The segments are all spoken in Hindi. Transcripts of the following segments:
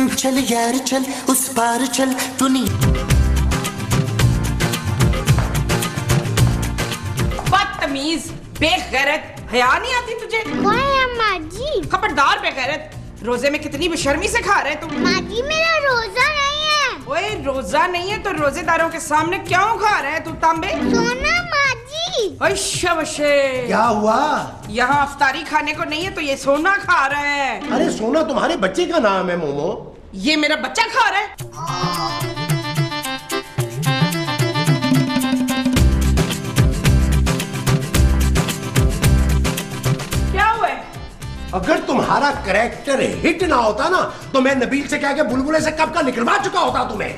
चल यार चल उस पार चल दुनिया। बदतमीज, बेगैरत, हया नहीं आती तुझे? कौन है अम्मा जी? खबरदार बेगैरत, रोजे में कितनी बेशर्मी से खा रहे तुम। माँ जी मेरा रोजा नहीं है। ओए रोजा नहीं है तो रोजेदारों के सामने क्यों खा रहे तू तांबे? सोना माँ जी। ओए शबशे, क्या हुआ? यहाँ अफ्तारी खाने को नहीं है तो ये सोना खा रहे हैं। अरे सोना तुम्हारे बच्चे का नाम है मोमो। ये मेरा बच्चा खा रहा है। अगर तुम्हारा कैरेक्टर हिट ना होता ना तो मैं नबील से कह के बुलबुले से कब का निकलवा चुका होता तुम्हें।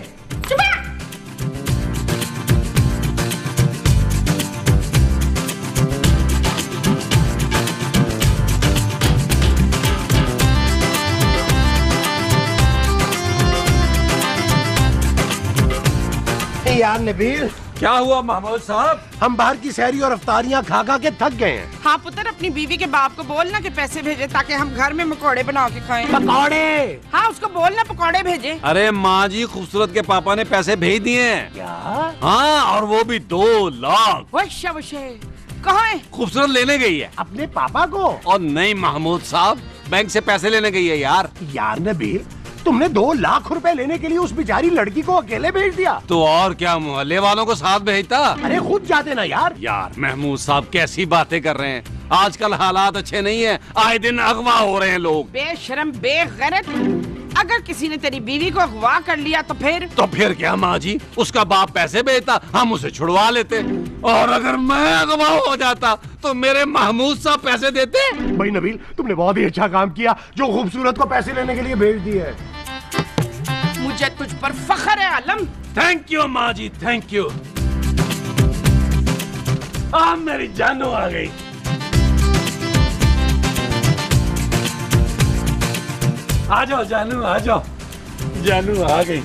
यार नबील, क्या हुआ महमूद साहब? हम बाहर की सहरी और अफ्तारियां खा खा के थक गए हैं। हाँ पुत्र, अपनी बीवी के बाप को बोलना कि पैसे भेजे ताकि हम घर में पकौड़े बना के खाएं। पकौड़े? हाँ उसको बोलना पकौड़े भेजे। अरे माँ जी, खूबसूरत के पापा ने पैसे भेज दिए हैं। क्या? हाँ, और वो भी 2 लाख। कहाँ है? खूबसूरत लेने गई है। अपने पापा को? और नहीं महमूद साहब, बैंक से पैसे लेने गई है यार। यार नबील, तुमने 2 लाख रुपए लेने के लिए उस बेचारी लड़की को अकेले भेज दिया? तो और क्या, मोहल्ले वालों को साथ भेजता? अरे खुद जाते ना यार। यार महमूद साहब कैसी बातें कर रहे हैं, आजकल हालात अच्छे नहीं है, आए दिन अगवा हो रहे हैं लोग। बेशरम बेगैरत, अगर किसी ने तेरी बीवी को अगवा कर लिया तो फिर क्या माँ जी, उसका बाप पैसे भेजता, हम उसे छुड़वा लेते। और अगर मैं अगवा हो जाता तो मेरे महमूद साहब पैसे देते। भाई नबील, तुमने बहुत ही अच्छा काम किया जो खूबसूरत को पैसे लेने के लिए भेज दिए। मुझे तुझ पर फख्र है आलम। थैंक यू माँ जी, थैंक यू। मेरी जानू आ गई। आ जाओ जानू, आ जाओ। जानू आ गई,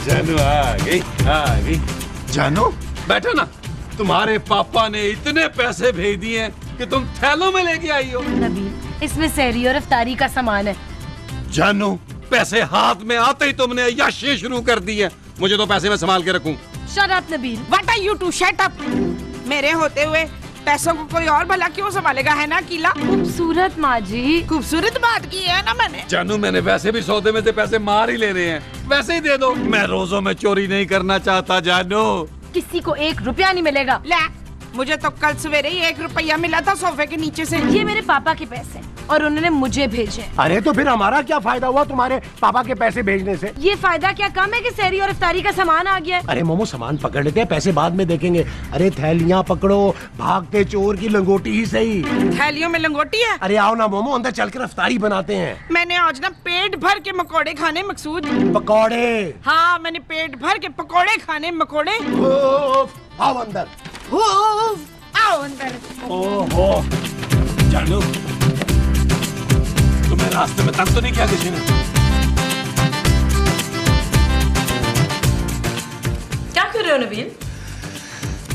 जानू आ गई, आ गई। जानू बैठो ना, तुम्हारे पापा ने इतने पैसे भेज दिए कि तुम थैलों में लेके आई हो। नबील, इसमें सहरी और अफ्तारी का सामान है। जानू, पैसे हाथ में आते ही तुमने अय्याशी शुरू कर दी है। मुझे तो पैसे में संभाल के रखूं। Shut up Nabeel. What are you to shut up? मेरे होते हुए पैसों को कोई और भला क्यों संभालेगा, है ना कीला? खूबसूरत माँ जी। खूबसूरत बात की है ना मैंने। जानू, मैंने वैसे भी सौदे में से पैसे मार ही लेने हैं, वैसे ही दे दो। मैं रोजों में चोरी नहीं करना चाहता जानू। किसी को 1 रुपया नहीं मिलेगा। ले, मुझे तो कल सवेरे ही 1 रुपया मिला था सोफे के नीचे से। ये मेरे पापा के पैसे और उन्होंने मुझे भेजे। अरे तो फिर हमारा क्या फायदा हुआ तुम्हारे पापा के पैसे भेजने से? ये फायदा क्या कम है कि सहरी और अफ्तारी का सामान आ गया। अरे मोमो, सामान पकड़ लेते हैं, पैसे बाद में देखेंगे। अरे थैलियाँ पकड़ो, भागते चोर की लंगोटी ही सही। थैलियों में लंगोटी है? अरे आओ ना मोमो, अंदर चलकर अफ्तारी बनाते हैं। मैंने आज ना पेट भर के मकोड़े खाने मकसूद। पकौड़े? हाँ, मैंने पेट भर के पकोड़े खाने मकोड़े। आओ अंदर। आओ अंदर। ओहो जानू, तुम्हें रास्ते में तंग तो नहीं किया किसी ने? क्या कर रहे हो नबील?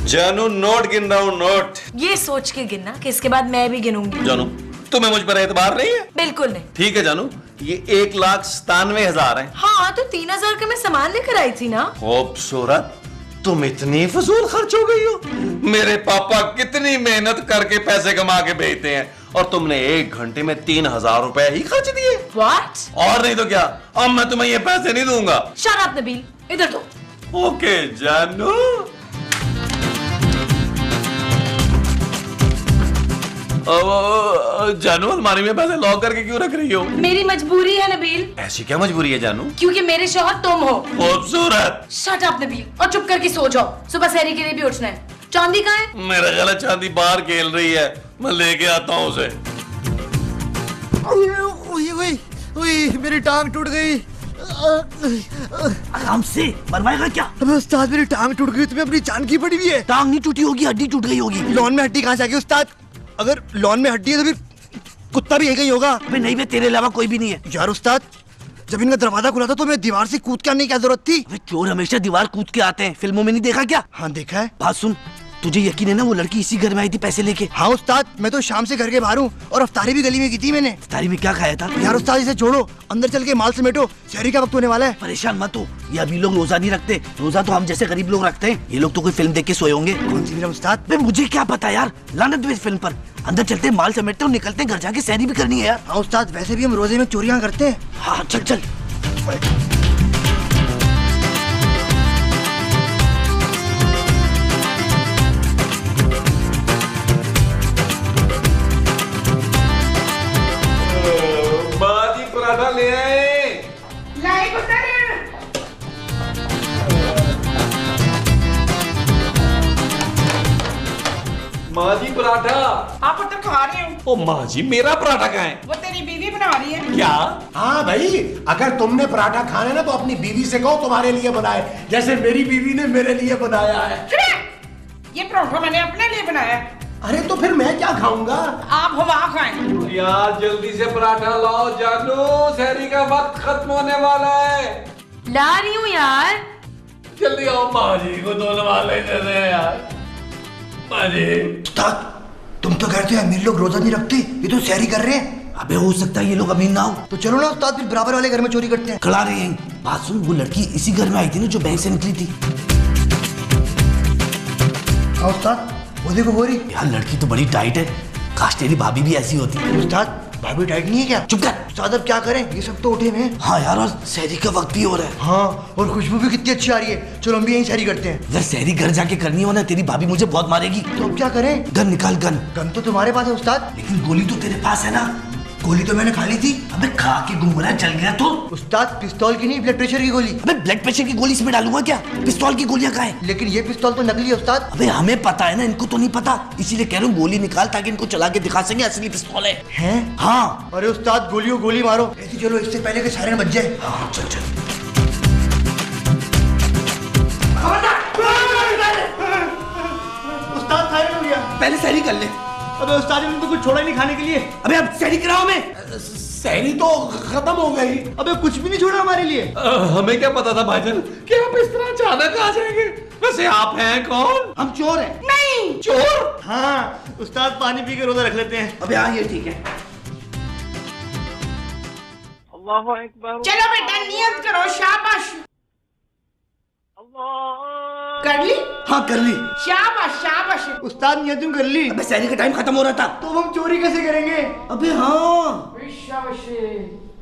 जानू, नोट गिन रहा हूँ, नोट। ये सोच के गिनना कि इसके बाद मैं भी गिनूंगी। जानू, तुम्हें मुझ पर एतबार नहीं है? बिल्कुल नहीं। ठीक है जानू, ये 1,97,000 है। हाँ तो 3,000 का मैं सामान लेकर आई थी ना। खूबसूरत, तुम इतनी फजूल खर्च हो गई हो। मेरे पापा कितनी मेहनत करके पैसे कमा के भेजते हैं और तुमने 1 घंटे में 3,000 रुपए ही खर्च दिए। What? और नहीं तो क्या, अब मैं तुम्हें ये पैसे नहीं दूंगा। Shut up नबील, इधर दो। ओके जानू। जानू, अलमारी में पैसे लॉक करके क्यों रख रही हो? मेरी मजबूरी है नबील। ऐसी क्या मजबूरी है जानू? क्योंकि मेरे शौहर तुम हो। खूबसूरत। शट अप नबील, और चुप करके सो जाओ, सुबह सहरी के लिए भी उठना है। चांदी कहाँ है? मेरा गला चांदी बाहर खेल रही है, मैं लेके आता हूँ उसे। मेरी टांग टूट गई। आराम से, मरवाएगा क्या? अबे उस्ताद, मेरी टांग टूट गई, तुम्हें अपनी जान की पड़ी हुई है। टांग नहीं टूटी होगी, हड्डी टूट गई होगी। लॉन में हड्डी कहाँ से आ गई उस्ताद? अगर लॉन में हड्डी है तो फिर कुत्ता भी यहीं होगा। अबे नहीं बे, तेरे अलावा कोई भी नहीं है। यार उस्ताद, जब इनका दरवाजा खुला था तो मैं दीवार से कूद के आने की क्या जरूरत थी? अबे चोर हमेशा दीवार कूद के आते हैं, फिल्मों में नहीं देखा क्या? हाँ देखा है। बात सुन, तुझे यकीन है ना वो लड़की इसी घर में आई थी पैसे लेके? हाँ उस्ताद, मैं तो शाम से घर के बाहर हूँ और अफ्तारी भी गली में की थी मैंने। इफ्तारी में क्या खाया था? यार उस्ताद इसे छोड़ो, अंदर चल के माल समेटो, शहरी का वक्त होने वाला है। परेशान मत हो, ये अभी लोग रोजा नहीं रखते, रोजा तो हम जैसे गरीब लोग रखते हैं। ये लोग तो कोई फिल्म देख के सोए होंगे। कौन सी फिल्म उस्ताद? बे मुझे क्या पता यार, लानत इस फिल्म पर। अंदर चलते हैं, माल समेटते और निकलते हैं, घर जाके सहरी भी करनी है यार। हाँ उस्ताद, वैसे भी हम रोजे में चोरियां करते हैं। हाँ चल चल। पराठा ले आए। लाई पुत्र। माँ जी पराठा। आप पुत्र खा रहे हो? ओ माँ जी मेरा पराठा कहाँ है? वो तेरी बीवी बना रही है। क्या? हाँ भाई, अगर तुमने पराठा खाना है ना तो अपनी बीवी से कहो तुम्हारे लिए बनाए, जैसे मेरी बीवी ने मेरे लिए बनाया है। ये पराठा मैंने अपने लिए बनाया। अरे तो फिर मैं क्या खाऊंगा? आप हवा खाएं। यार जल्दी से पराठा लाओ जानू, सहरी का वक्त खत्म होने वाला है। ला रही हूँ यार। जल्दी आओ, माँ जी को दो नवाले दे दे यार। माँ जी। उस्ताद तुम तो कहते हो अमीर लोग रोजा नहीं रखते, ये तो शहरी कर रहे हैं। अबे हो सकता है ये लोग अमीर ना हो। तो चलो ना उस्ताद, फिर बराबर वाले घर में चोरी करते हैं। खड़ा रहे हैं। बात सुन, वो लड़की इसी घर में आई थी ना जो बैंक से निकली थी? हाँ उस्ताद, वो देखो हो रही। यार लड़की तो बड़ी टाइट है, काश तेरी भाभी भी ऐसी होती। उस्ताद भाभी टाइट नहीं है क्या? चुप कर। उस्ताद अब क्या करें, ये सब तो उठे हुए हैं। हाँ यार, और सहरी का वक्त भी हो रहा है। हाँ और खुशबू भी कितनी अच्छी आ रही है। चलो हम भी यहीं शहरी करते हैं। अगर सहरी घर जाके करनी हो ना, तेरी भाभी मुझे बहुत मारेगी। तो अब क्या करें? गन निकाल, गन। गन तो तुम्हारे पास है उस्ताद। लेकिन गोली तो तेरे पास है ना? गोली तो मैंने खा ली थी। अबे खा के गुमरा चल गया तो? उस्ताद पिस्तौल की नहीं, ब्लड प्रेशर की गोली। अबे ब्लड प्रेशर की गोली इसमें डालूंगा क्या? पिस्तौल की गोलियां कहाँ है? लेकिन ये पिस्तौल तो नकली है उस्ताद। अबे हमें पता है ना, इनको तो नहीं पता, इसीलिए कह रहा हूँ गोली निकाल ताकि इनको चला के दिखा सके असली पिस्तौल है। हैं? हाँ। अरे उस्ताद गोलियों गोली मारो। ऐसी चलो, इससे पहले कि सायरन बज जाए। हाँ चल चल। उस्ताद सायरन हो गया। पहले सहरी कर ले। अबे उस्ताद ने तो कुछ छोड़ा ही नहीं खाने के लिए। अबे अब सहरी कराओ मैं। सहरी तो खत्म हो गई। अबे कुछ भी नहीं छोड़ा हमारे लिए। हमें क्या पता था भाईजान कि आप इस तरह अचानक आ जाएंगे। वैसे आप हैं कौन? हम चोर हैं। नहीं। चोर? हाँ उस्ताद, पानी पी के रोजा रख लेते हैं। अबे हाँ ये ठीक है। चलो बेटा नियत करो, शाबाश। कर ली? हाँ कर ली। शाबाश शाबाश। उस्ताद नियत तुम कर ली। अबे सहरी का टाइम खत्म हो रहा था। तो हम चोरी कैसे करेंगे? अबे हाँ,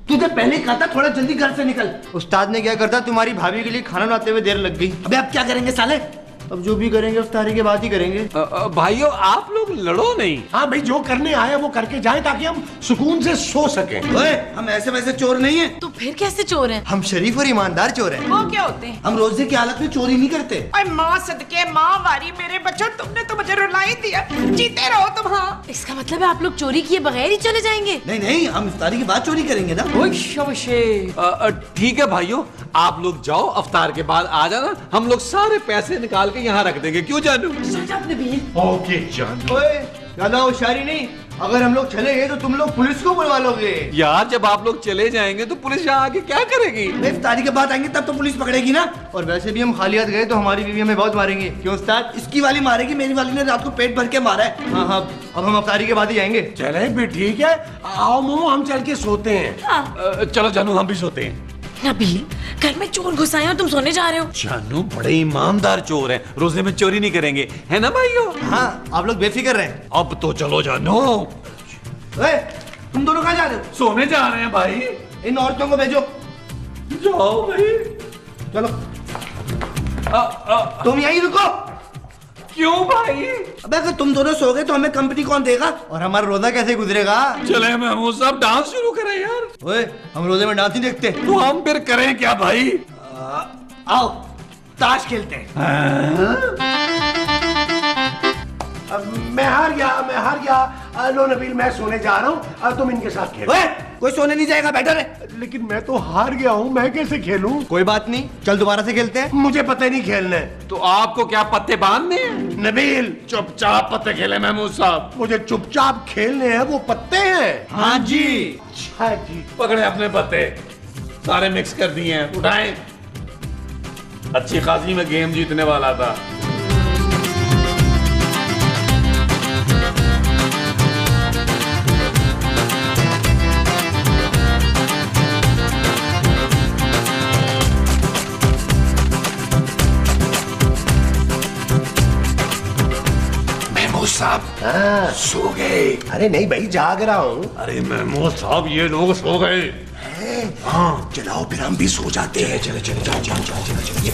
तुझे पहले कहा था थोड़ा जल्दी घर से निकल। उस्ताद ने क्या करता, तुम्हारी भाभी के लिए खाना बनाते हुए देर लग गई। अबे अब क्या करेंगे साले? अब जो भी करेंगे इफ्तारी के बाद ही करेंगे। भाइयों आप लोग लड़ो नहीं। हाँ भाई, जो करने आए वो करके जाएं ताकि हम सुकून से सो सकें। ओए, हम ऐसे वैसे चोर नहीं है। तो फिर कैसे चोर हैं? हम शरीफ और ईमानदार चोर हैं। वो क्या होते हैं? हम रोजे की हालत में चोरी नहीं करते। ओए माँ सदके, माँ वारी मेरे बच्चों, तुमने तो मुझे रुला ही दिया। जीते रहो तुम। हाँ इसका मतलब है आप लोग चोरी किए बगैर ही चले जाएंगे? नहीं नहीं, हम इफ्तारी के बाद चोरी करेंगे ना। ठीक है भाइयों, आप लोग जाओ, अफ्तार के बाद आ जाना, हम लोग सारे पैसे निकाल के यहाँ रख देंगे। क्यों जानू? ओके जानू। ओए ज्यादा होशियारी नहीं, अगर हम लोग चले गए तो तुम लोग पुलिस को बुलवा लोगे। यार जब आप लोग चले जाएंगे तो पुलिस यहाँ आके क्या करेगी? इफ्तारी के बाद आएंगे तब तो पुलिस पकड़ेगी ना। और वैसे भी हम खाली हाथ गए तो हमारी बीवी हमें बहुत मारेंगे। क्यों उस्ताद? इसकी वाली मारेगी, मेरी वाली ने रात को पेट भर के मारा है। हाँ हाँ, अब हम इफ्तारी के बाद ही जाएंगे। चले भी ठीक है, आओ मोमो हम चल के सोते हैं। चलो जानू हम भी सोते हैं। नबील, घर में चोर घुस आए और तुम सोने जा रहे हो? जानू बड़े ईमानदार चोर हैं, रोजे में चोरी नहीं करेंगे, है ना भाइयों? हाँ आप लोग बेफिक्र रहें। अब तो चलो जानू। ओए, तुम दोनों कहाँ जा रहे हो? सोने जा रहे हैं भाई। इन औरतों को भेजो। जाओ भाई। चलो तुम यहीं रुको। क्यों भाई? अबे अगर तुम दोनों सो गए तो हमें कंपनी कौन देगा? और हमारा रोजा कैसे गुजरेगा? चले महमूद साहब डांस शुरू करें यार। ओए हम रोजे में डांस नहीं देखते। तो हम फिर करें क्या भाई? आओ ताश खेलते हैं। मैं हार गया। लो नबील, मैं सोने जा रहा हूँ, तुम इनके साथ खेलो। ओए, कोई सोने नहीं जाएगा, बैठो रे। लेकिन मैं तो हार गया हूँ, मैं कैसे खेलूं? कोई बात नहीं, चल दोबारा से खेलते हैं। मुझे पता नहीं खेलने। तो आपको क्या पत्ते बांधने हैं? नबील, चुपचाप पत्ते खेले महमूद साहब। मुझे चुपचाप खेलने हैं, वो पत्ते हैं। हाँ जी। अच्छा जी। पकड़े अपने पत्ते, सारे मिक्स कर दिए हैं, उठाएं। अच्छी खासी में गेम जीतने वाला था। हाँ सो गए। अरे नहीं भाई जाग रहा हूँ। अरे महमूद साहब ये लोग सो गए। हाँ चलाओ फिर हम भी सो जाते हैं। चलो चलो जाओ जाओ जाओ चलो चलो ये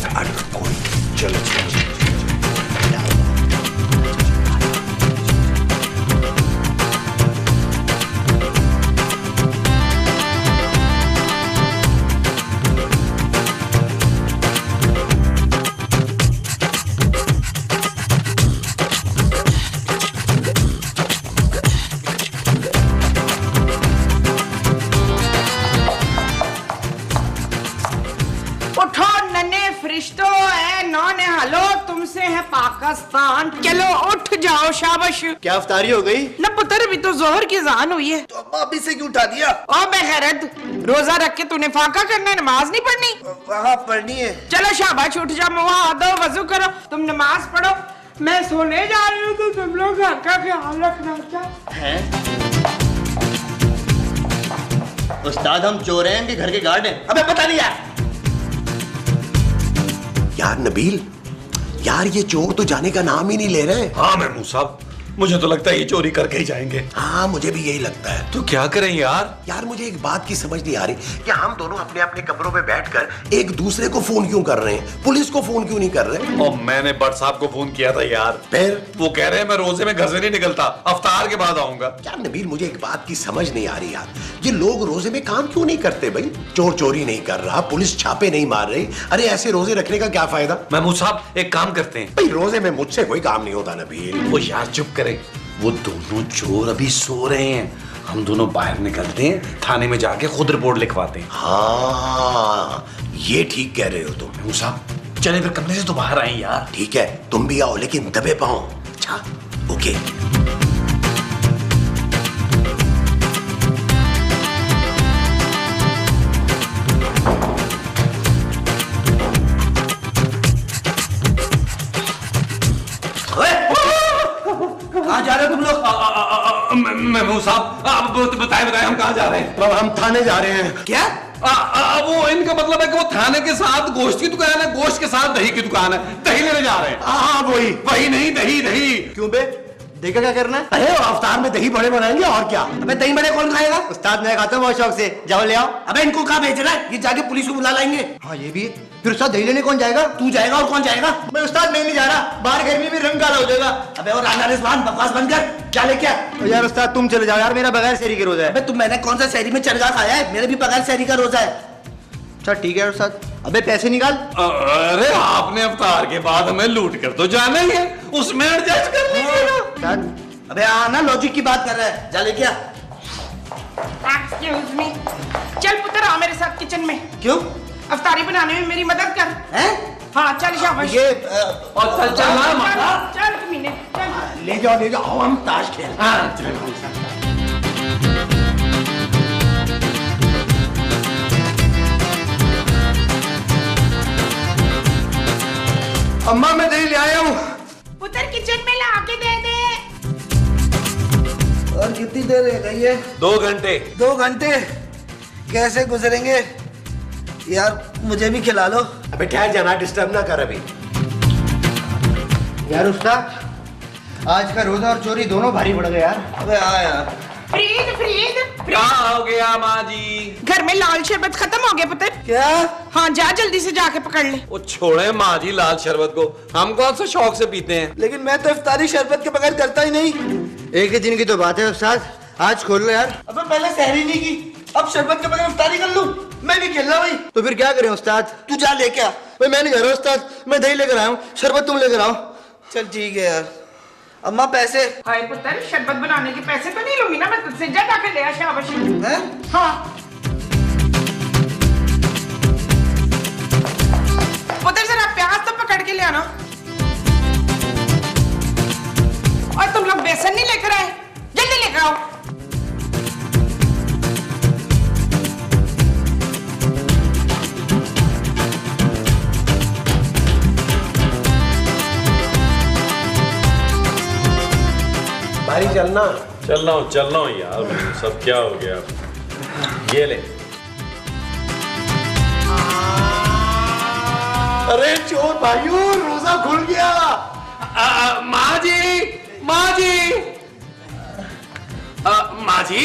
चलो चलो। उठो नन्हे फरिश्तो है नौने हलो तुमसे है पाकिस्तान। चलो उठ जाओ शाबाश। क्या अफ्तारी हो गई? न पुत्र अभी तो जोहर की जान हुई है। तो अम्मा अभी से क्यों उठा दिया? ओ बेखैरत रोजा रख के तूने फाका करना है नमाज नहीं पढ़नी? हाँ पढ़नी है। चलो शाबाश उठ जा मुँह हाथ धो वजू करो तुम नमाज पढ़ो मैं सोने जा रही हूँ तो तुम लोग घर का ख्याल रखना। हैं? उस्ताद हम चोर हैं कि घर के गार्ड हैं? अबे पता नहीं यार नबील, यार ये चोर तो जाने का नाम ही नहीं ले रहे। हाँ महमूद साहब, मुझे तो लगता है ये चोरी करके ही जाएंगे। हाँ मुझे भी यही लगता है। तो क्या करें यार? यार मुझे एक बात की समझ नहीं आ रही कि हम दोनों अपने अपने कमरों में बैठकर एक दूसरे को फोन क्यों कर रहे हैं, पुलिस को फोन क्यों नहीं कर रहे? और मैंने भट्ट साहब को फोन किया था यार। फिर वो कह रहे हैं मैं रोजे में घर से नहीं निकलता, अफ्तार के बाद आऊंगा। यार नबील मुझे एक बात की समझ नहीं आ रही यार, ये लोग रोजे में काम क्यों नहीं करते भाई? चोर चोरी नहीं कर रहा, पुलिस छापे नहीं मार रही, अरे ऐसे रोजे रखने का क्या फायदा? महमूद साहब एक काम करते हैं। भाई रोजे में मुझसे कोई काम नहीं होता नबील। वो यार चुप करें, वो दोनों चोर अभी सो रहे हैं, हम दोनों बाहर निकलते हैं, थाने में जाके खुद रिपोर्ट लिखवाते हैं। हाँ ये ठीक कह रहे हो तुम। महमूद साहब चले फिर कमरे से तो बाहर आए यार। ठीक है तुम भी आओ लेकिन दबे पाओ। अच्छा ओके। कहाँ जा रहे हो तुम लोग? महमूद साहब आप बताए हम कहाँ जा रहे हैं? अब हम थाने जा रहे हैं। क्या? वो इनका मतलब है कि वो थाने के साथ गोश्त की दुकान है, गोश्त के साथ दही की दुकान है, दही लेने जा रहे हैं। हाँ वही नहीं, दही दही। क्यों बे? देखा क्या करना है? अरे अवतार में दही बड़े बनाएंगे और क्या। अबे दही बड़े कौन खाएगा? उस्ताद मैं खाता हूँ बहुत शौक से। जाओ ले आओ। अबे इनको कहाँ भेज रहा है? ये जाके पुलिस को बुला लाएंगे। हाँ ये भी है। फिर उस्ताद दही लेने कौन जाएगा? तू जाएगा और कौन जाएगा? मैं उस्ताद नहीं जा रहा, बाहर गर्मी में रंग काला हो जाएगा। अबे और राना रिजवान बकवास बंद कर, क्या लेके आ? यार उस्ताद तुम चले जाओ यार, मेरा बगैर शहरी के रोजा है। अबे तुम मैंने कौन सा शहरी में चरगा खाया है? मेरे भी बगैर शहरी का रोजा है। अच्छा ठीक है उस्ताद। अबे पैसे निकाल। अरे आपने अफ्तार के बाद हमें लूट कर तो जाना ही है, उसमें एडजस्ट कर लीजिएगा। अबे आना लॉजिक की बात कर रहा है, जा लेके आ। एक्सक्यूज मी चल पुत्र आ मेरे साथ किचन में। क्यों? अफ्तारी बनाने में मेरी मदद कर। हैं? हाँ चल शाबाश। ये और चल चल कमीने चल। ले जाओ हम ताश खेल। अम्मा मैं दही ले आया हूँ। पुत्र किचन में ला के दे दे। और कितनी देर रह गई है? 2 घंटे। 2 घंटे कैसे गुजरेंगे यार? मुझे भी खिला लो। अबे ठहर जाना, डिस्टर्ब ना कर अभी। यार उस्ताद आज का रोजा और चोरी दोनों भारी पड़ गए यार। अबे हाँ यार। फ्रीद फ्रीद क्या हो गया माँ जी? घर में लाल शरबत खत्म हो गया पुत्र। क्या? हाँ जा जल्दी से जाके पकड़ ले। वो छोड़े माँ जी लाल शरबत को, हम कौन सा शौक से पीते हैं। लेकिन मैं तो इफ्तारी शरबत के बगैर करता ही नहीं। एक ही दिन की तो बात है उस्ताद, आज खोल लो यार। अबे पहले सहरी नहीं की, अब शरबत के बगैर इफ्तारी कर लूं? मैं नहीं खेल रहा भाई। तो फिर क्या करें उस्ताद? तू जा लेके आ। भाई मैं नहीं कर रहा उस्ताद, मैं दही लेकर आया हूँ, शरबत तुम लेकर आओ। चल ठीक है यार। अम्मा पैसे? हाय पुत्र शरबत बनाने के पैसे तो नहीं लूंगी ना मैं तुझसे, जा जाके ले आ शाबाश। हैं? हाँ पुत्र जरा प्याज तो पकड़ के ले आना। और तुम लोग बेसन नहीं लेकर आए, जल्दी लेकर आओ। भारी चलना। चल रहा हूँ यार, सब क्या हो गया? ये ले। अरे चोर भाइयों रोजा खुल गया। माँ जी माँ जी,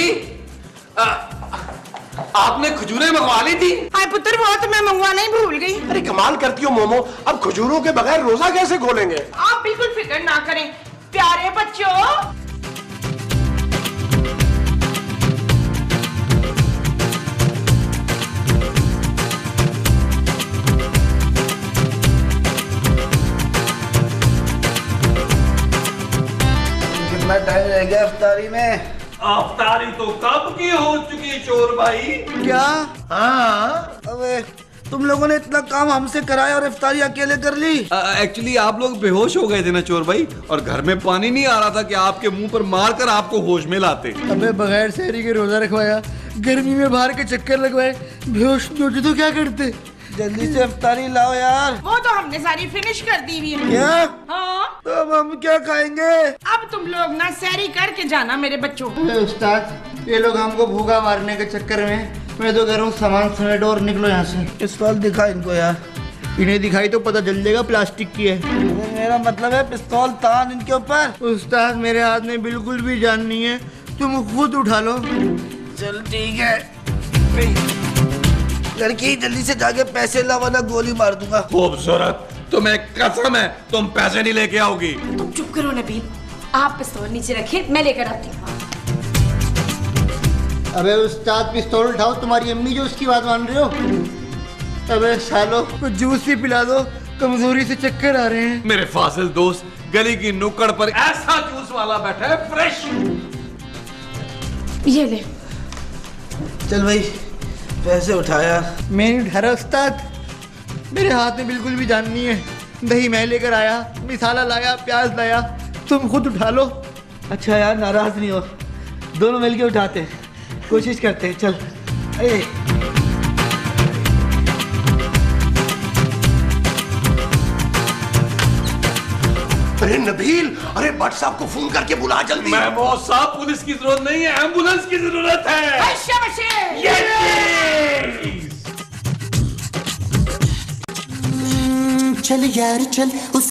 आपने खजूरें मंगवा ली थी? हाय पुत्र, वो तो मैं मंगवाना ही भूल गई। अरे कमाल करती हो मोमो, अब खजूरों के बगैर रोजा कैसे खोलेंगे? आप बिल्कुल फिक्र ना करें प्यारे बच्चों। कितना टाइम रह गया इफ्तारी में? अफ्तारी तो कब की हो चुकी चोर भाई। क्या? हाँ। अबे तुम लोगों ने इतना काम हमसे कराया और इफ्तारी अकेले कर ली। एक्चुअली आप लोग बेहोश हो गए थे ना चोर भाई, और घर में पानी नहीं आ रहा था कि आपके मुंह पर मारकर आपको होश में लाते। अबे बगैर सहरी के रोजा रखवाया, गर्मी में बाहर के चक्कर लगवाए, बेहोश नहीं होते तो क्या करते? जल्दी से इफ्तारी लाओ यार। वो तो हमने सारी फिनिश कर दी हुई है। क्या? हाँ। तो अब हम क्या खाएंगे? अब तुम लोग ना सैरी करके जाना मेरे बच्चों। उस्ताद, ये लोग हमको भूखा मारने के चक्कर में, मैं तो कह रहा हूँ सामान समेटो और निकलो यहाँ से। पिस्तौल दिखा इनको यार। इन्हें दिखाई तो पता चल जाएगा प्लास्टिक की है। मेरा मतलब है पिस्तौल तान इनके ऊपर। उस्ताद, मेरे हाथ में बिल्कुल भी जान नहीं है, तुम खुद उठा लो। चल ठीक है। लड़की जल्दी से जाके पैसे ला वरना गोली मार दूंगा। खूबसूरत, तुम्हें कसम है तुम पैसे नहीं लेके आओगी। तुम चुप करो नबील, आप पिस्तौल नीचे रखिए, मैं लेकर आती हूँ। अबे उस्ताद, पिस्तौल उठाओ, तुम्हारी अम्मी जो उसकी बात मान रहे हो? अबे सालो, कुछ जूस ही पिला दो, कमजोरी से चक्कर आ रहे हैं। मेरे फासिल दोस्त गली की नुक्कड़ पर ऐसा जूस वाला बैठा है, फ्रेश। ये ले। चल भाई पैसे उठाया। मैं नहीं उठा रहा उस्ताद, मेरे हाथ में बिल्कुल भी जान नहीं है। दही मैं लेकर आया, मिसाला लाया, प्याज लाया, तुम खुद उठा लो। अच्छा यार नाराज नहीं हो, दोनों मिलके उठाते हैं, कोशिश करते हैं। चल। अरे नबील, अरे भट्ट साहब को फोन करके बुला जल्दी। महमूद साहब, पुलिस की जरूरत नहीं है, एम्बुलेंस की जरूरत है। चल यार चल उस